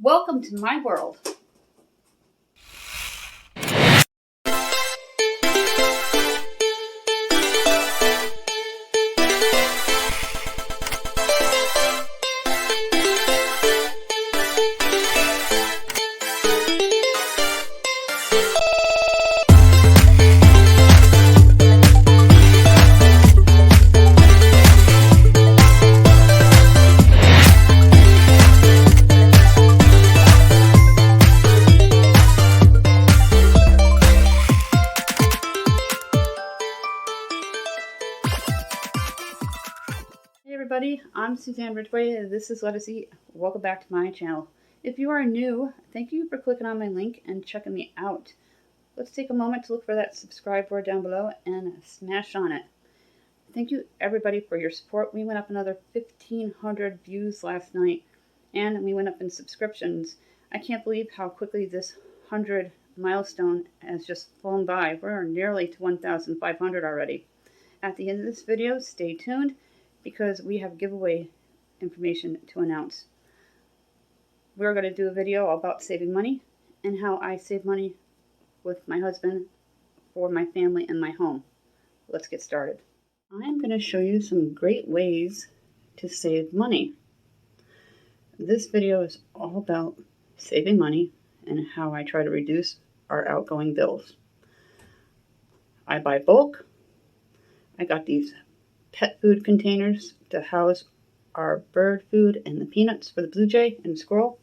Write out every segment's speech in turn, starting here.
Welcome to my world. Hey everybody, I'm Suzanne Ridgway and this is Let Us Eat. Welcome back to my channel. If you are new, thank you for clicking on my link and checking me out. Let's take a moment to look for that subscribe board down below and smash on it. Thank you everybody for your support. We went up another 1,500 views last night and we went up in subscriptions. I can't believe how quickly this 100 milestone has just flown by. We're nearly to 1,500 already. At the end of this video, stay tuned, because we have giveaway information to announce. We're going to do a video about saving money and how I save money with my husband for my family and my home. Let's get started. I'm going to show you some great ways to save money. This video is all about saving money and how I try to reduce our outgoing bills. I buy bulk. I got these pet food containers to house our bird food and the peanuts for the blue jay and squirrel.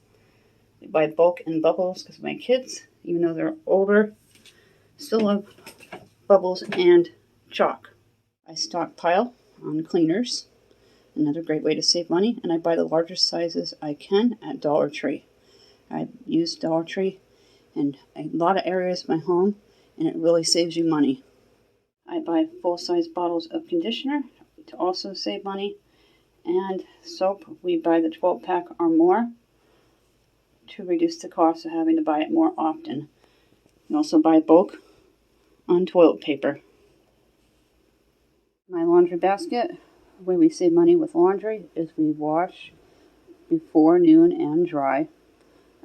I buy bulk and bubbles because my kids, even though they're older, still love bubbles and chalk. I stockpile on cleaners, another great way to save money, and I buy the largest sizes I can at Dollar Tree. I use Dollar Tree in a lot of areas of my home, and it really saves you money. I buy full-size bottles of conditioner to also save money, and soap. We buy the 12-pack or more to reduce the cost of having to buy it more often. And also buy bulk on toilet paper. My laundry basket, the way we save money with laundry is we wash before noon and dry.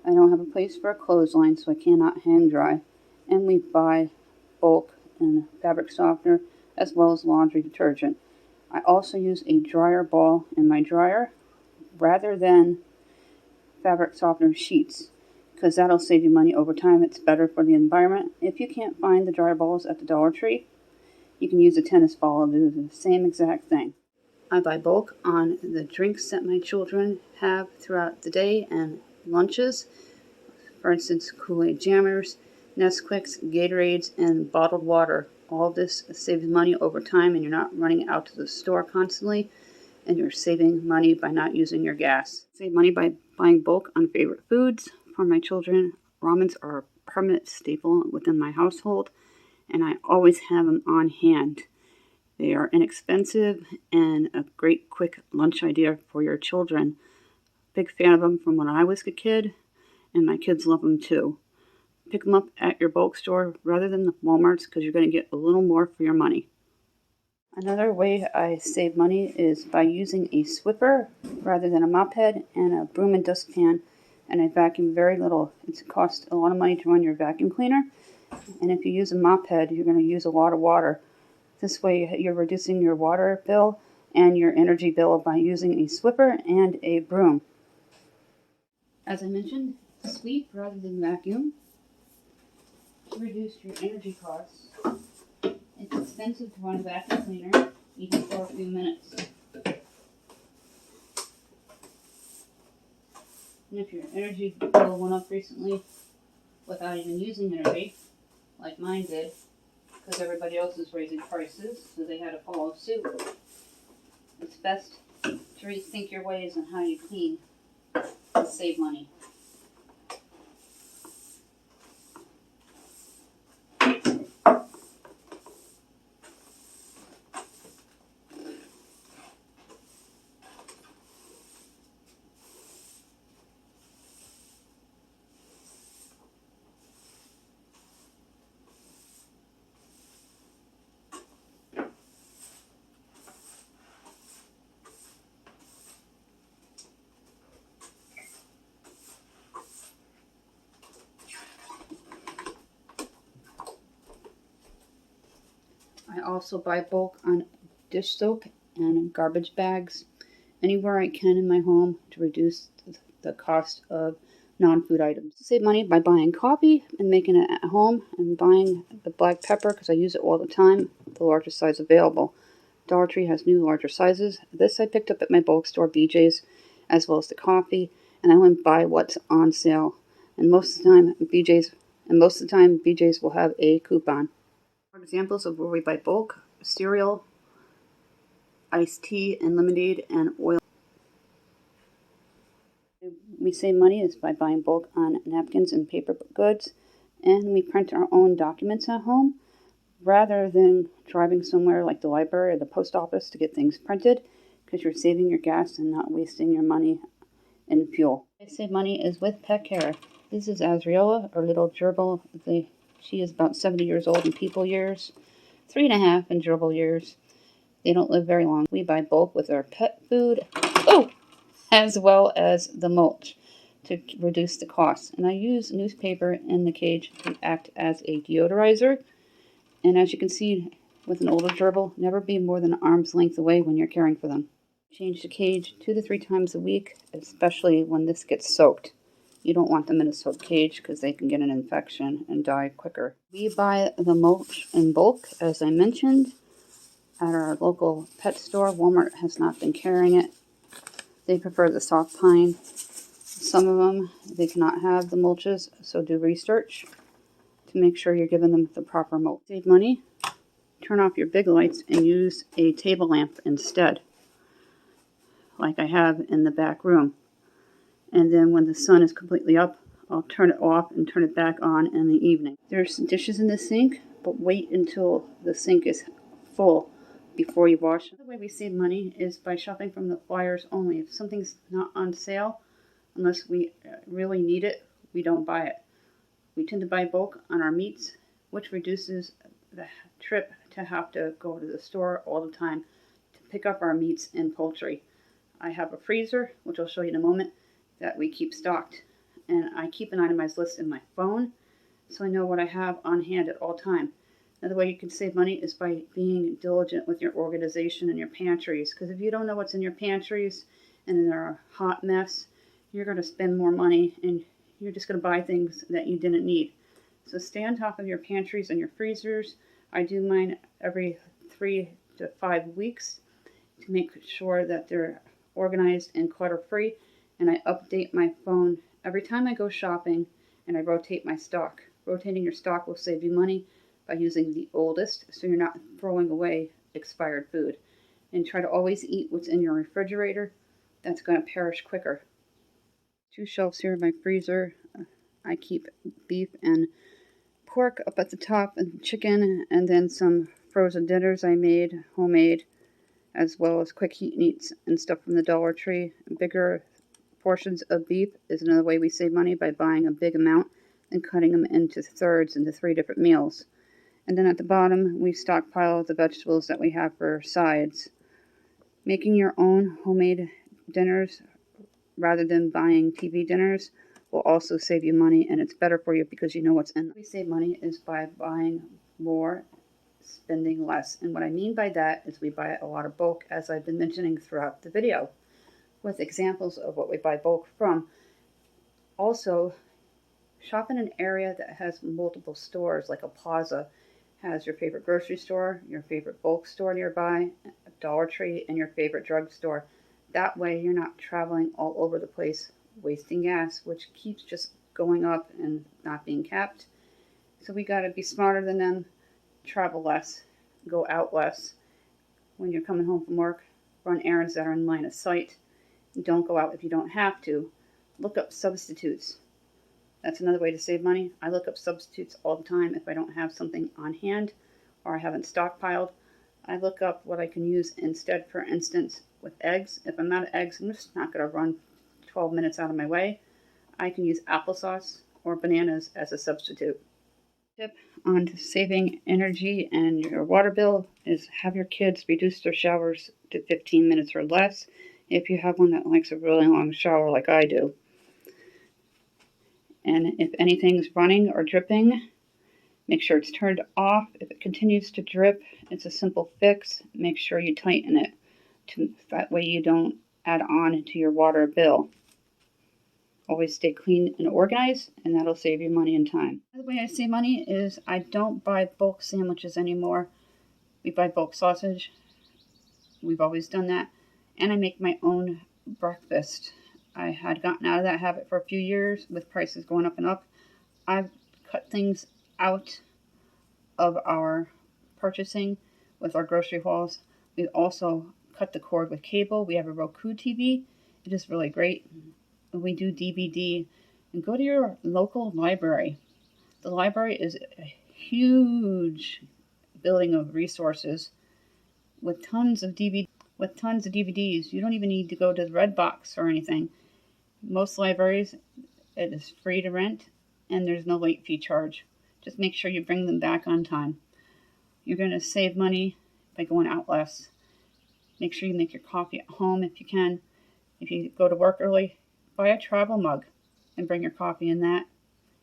I don't have a place for a clothesline, so I cannot hang dry. And we buy bulk and fabric softener as well as laundry detergent. I also use a dryer ball in my dryer rather than fabric softener sheets, because that'll save you money over time. It's better for the environment. If you can't find the dryer balls at the Dollar Tree, you can use a tennis ball and do the same exact thing. I buy bulk on the drinks that my children have throughout the day and lunches. For instance, Kool-Aid Jammers, Nesquiks, Gatorades, and bottled water. All of this saves money over time, and you're not running out to the store constantly, and you're saving money by not using your gas. Save money by buying bulk on favorite foods. For my children, ramens are a permanent staple within my household, and I always have them on hand. They are inexpensive and a great quick lunch idea for your children. Big fan of them from when I was a kid, and my kids love them too. Pick them up at your bulk store rather than the Walmarts, because you're going to get a little more for your money. Another way I save money is by using a Swiffer rather than a mop head, and a broom and dustpan, and I vacuum very little. It costs a lot of money to run your vacuum cleaner, and if you use a mop head, you're going to use a lot of water. This way you're reducing your water bill and your energy bill by using a Swiffer and a broom. As I mentioned, sweep rather than vacuum. Reduce your energy costs. It's expensive to run a vacuum cleaner, even for a few minutes. And if your energy bill went up recently without even using energy, like mine did, because everybody else is raising prices, so they had to follow suit, it's best to rethink your ways on how you clean to save money. I also buy bulk on dish soap and garbage bags anywhere I can in my home to reduce the cost of non-food items. Save money by buying coffee and making it at home, and buying the black pepper because I use it all the time, the largest size available. Dollar Tree has new larger sizes. This I picked up at my bulk store, BJ's, as well as the coffee, and I only buy what's on sale. And most of the time BJ's will have a coupon. Examples of where we buy bulk: cereal, iced tea and lemonade, and oil. We save money is by buying bulk on napkins and paper goods, and we print our own documents at home rather than driving somewhere like the library or the post office to get things printed, because you're saving your gas and not wasting your money in fuel. I save money is with pet care. This is Azriola, or little gerbil. She is about 70 years old in people years, 3.5 in gerbil years. They don't live very long. We buy bulk with our pet food, as well as the mulch to reduce the cost. And I use newspaper in the cage to act as a deodorizer. And as you can see with an older gerbil, never be more than an arm's length away when you're caring for them. Change the cage 2 to 3 times a week, especially when this gets soaked. You don't want them in a soaked cage because they can get an infection and die quicker. We buy the mulch in bulk, as I mentioned, at our local pet store. Walmart has not been carrying it. They prefer the soft pine. Some of them, they cannot have the mulches, so do research to make sure you're giving them the proper mulch. Save money, turn off your big lights and use a table lamp instead, like I have in the back room. And then when the sun is completely up, I'll turn it off and turn it back on in the evening. There's dishes in the sink, but wait until the sink is full before you wash. The way we save money is by shopping from the flyers only. If something's not on sale, unless we really need it, we don't buy it. We tend to buy bulk on our meats, which reduces the trip to have to go to the store all the time to pick up our meats and poultry. I have a freezer, which I'll show you in a moment, that we keep stocked. And I keep an itemized list in my phone, so I know what I have on hand at all time. Another way you can save money is by being diligent with your organization and your pantries. Because if you don't know what's in your pantries and they're a hot mess, you're going to spend more money and you're just going to buy things that you didn't need. So stay on top of your pantries and your freezers. I do mine every 3 to 5 weeks to make sure that they're organized and clutter-free. And I update my phone every time I go shopping, and I rotate my stock. Rotating your stock will save you money by using the oldest, so you're not throwing away expired food. And try to always eat what's in your refrigerator. That's going to perish quicker. 2 shelves here in my freezer. I keep beef and pork up at the top, and chicken, and then some frozen dinners I made, homemade, as well as quick heat meats and stuff from the Dollar Tree. Bigger portions of beef is another way we save money, by buying a big amount and cutting them into thirds into 3 different meals. And then at the bottom, we stockpile the vegetables that we have for sides. Making your own homemade dinners rather than buying TV dinners will also save you money, and it's better for you because you know what's in them. We save money is by buying more, spending less. And what I mean by that is we buy a lot of bulk, as I've been mentioning throughout the video, with examples of what we buy bulk from. Also, shop in an area that has multiple stores, like a plaza has your favorite grocery store, your favorite bulk store nearby, a Dollar Tree, and your favorite drugstore. That way you're not traveling all over the place, wasting gas, which keeps just going up and not being capped. So we got to be smarter than them, travel less, go out less. When you're coming home from work, run errands that are in line of sight. Don't go out if you don't have to. Look up substitutes. That's another way to save money. I look up substitutes all the time if I don't have something on hand or I haven't stockpiled. I look up what I can use instead. For instance, with eggs, if I'm out of eggs, I'm just not going to run 12 minutes out of my way. I can use applesauce or bananas as a substitute. Tip on saving energy and your water bill is have your kids reduce their showers to 15 minutes or less if you have one that likes a really long shower like I do. And if anything's running or dripping, Make sure it's turned off. If it continues to drip, it's a simple fix. Make sure you tighten it. That way you don't add on to your water bill. Always stay clean and organized, and that'll save you money and time. The way I save money is I don't buy bulk sandwiches anymore. We buy bulk sausage. We've always done that. And I make my own breakfast. I had gotten out of that habit for a few years with prices going up and up. I've cut things out of our purchasing with our grocery hauls. We also cut the cord with cable. We have a Roku TV. It is really great. We do DVD. And go to your local library. The library is a huge building of resources with tons of DVDs. You don't even need to go to the Redbox or anything. Most libraries, it is free to rent, and there's no late fee charge. Just make sure you bring them back on time. You're going to save money by going out less. Make sure you make your coffee at home if you can. If you go to work early, buy a travel mug and bring your coffee in that.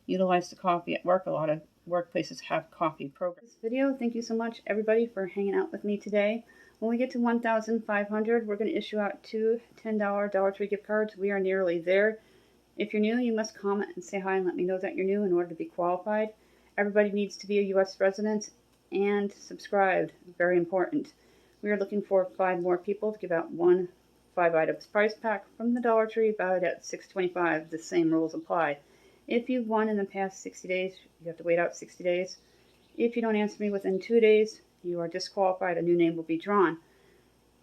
Utilize the coffee at work. A lot of workplaces have coffee programs. This video, thank you so much everybody for hanging out with me today. When we get to 1,500, we're going to issue out 2 $10 Dollar Tree gift cards. We are nearly there. If you're new, you must comment and say hi and let me know that you're new in order to be qualified. Everybody needs to be a U.S. resident and subscribed. Very important. We are looking for 5 more people to give out one 5 items prize pack from the Dollar Tree, valued at $6.25. The same rules apply. If you've won in the past 60 days, you have to wait out 60 days. If you don't answer me within 2 days, you are disqualified. A new name will be drawn.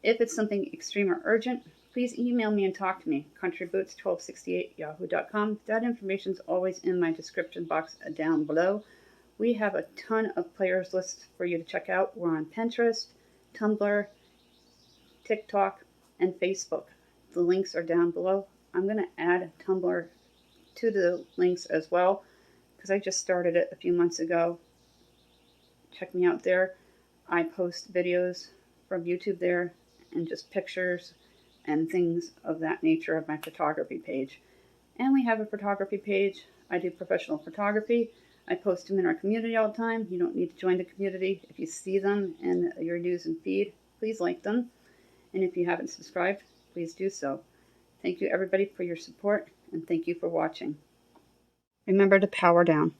If it's something extreme or urgent, please email me and talk to me. countryboots1268yahoo.com. That information is always in my description box down below. We have a ton of players lists for you to check out. We're on Pinterest, Tumblr, TikTok, and Facebook. The links are down below. I'm going to add Tumblr to the links as well because I just started it a few months ago. Check me out there. I post videos from YouTube there and just pictures and things of that nature of my photography page. And we have a photography page. I do professional photography. I post them in our community all the time. You don't need to join the community. If you see them in your news and feed, please like them. And if you haven't subscribed, please do so. Thank you everybody for your support, and thank you for watching. Remember to power down.